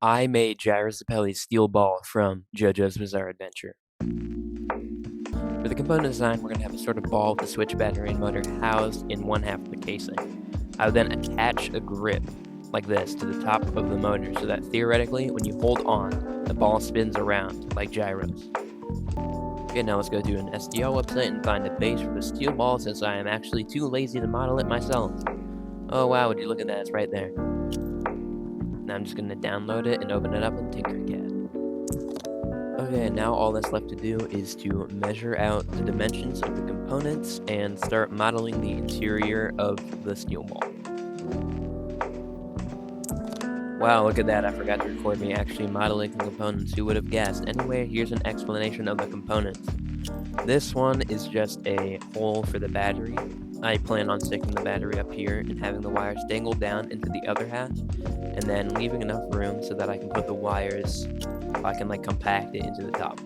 I made Gyro Zeppeli's steel ball from JoJo's Bizarre Adventure. For the component design, we're going to have a sort of ball with a switch battery and motor housed in one half of the casing. I would then attach a grip, like this, to the top of the motor so that theoretically, when you hold on, the ball spins around, like gyros. Okay, now let's go to an SDR website and find a base for the steel ball since I am actually too lazy to model it myself. Oh wow, would you look at that, it's right there. Now I'm just going to download it and open it up in Tinkercad. Okay, now all that's left to do is to measure out the dimensions of the components and start modeling the interior of the steel ball. Wow, look at that, I forgot to record me actually modeling the components, who would have guessed? Anyway, here's an explanation of the components. This one is just a hole for the battery. I plan on sticking the battery up here and having the wires dangle down into the other half, and then leaving enough room so that I can put the wires, I can like compact it into the top.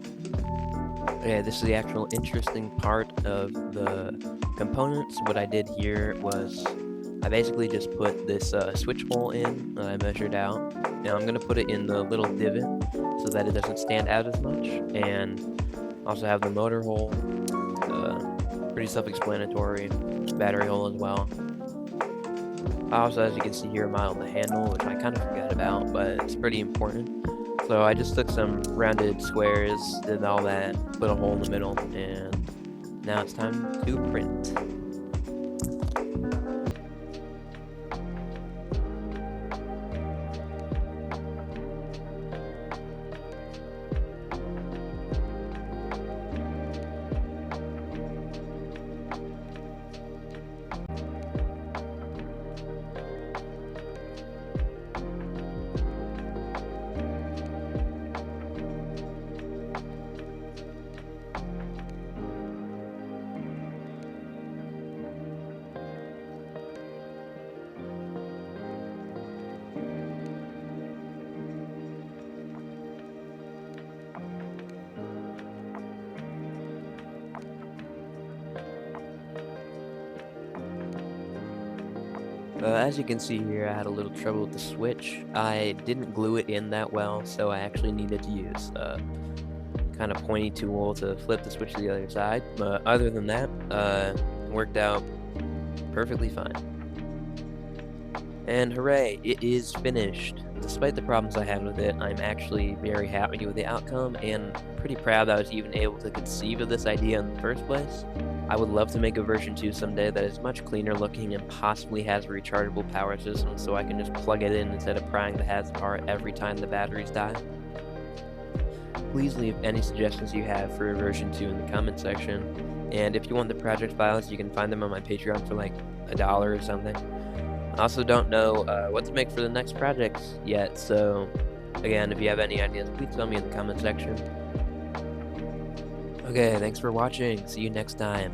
Okay, this is the actual interesting part of the components. What I did here was I basically just put this switch hole in that I measured out. Now I'm going to put it in the little divot so that it doesn't stand out as much, and also have the motor hole, pretty self-explanatory, battery hole as well. I also, as you can see here, modeled the handle, which I kind of forgot about, but it's pretty important. So I just took some rounded squares, did all that, put a hole in the middle, and now it's time to print. As you can see here, I had a little trouble with the switch. I didn't glue it in that well, so I actually needed to use a kind of pointy tool to flip the switch to the other side. But other than that, it worked out perfectly fine. And hooray, it is finished. Despite the problems I had with it, I'm actually very happy with the outcome and pretty proud that I was even able to conceive of this idea in the first place. I would love to make a version 2 someday that is much cleaner looking and possibly has a rechargeable power system so I can just plug it in instead of prying the heads apart every time the batteries die. Please leave any suggestions you have for a version 2 in the comment section, and if you want the project files, you can find them on my Patreon for like $1 or something. I also don't know what to make for the next projects yet, so again, if you have any ideas, please tell me in the comment section. Okay, thanks for watching. See you next time.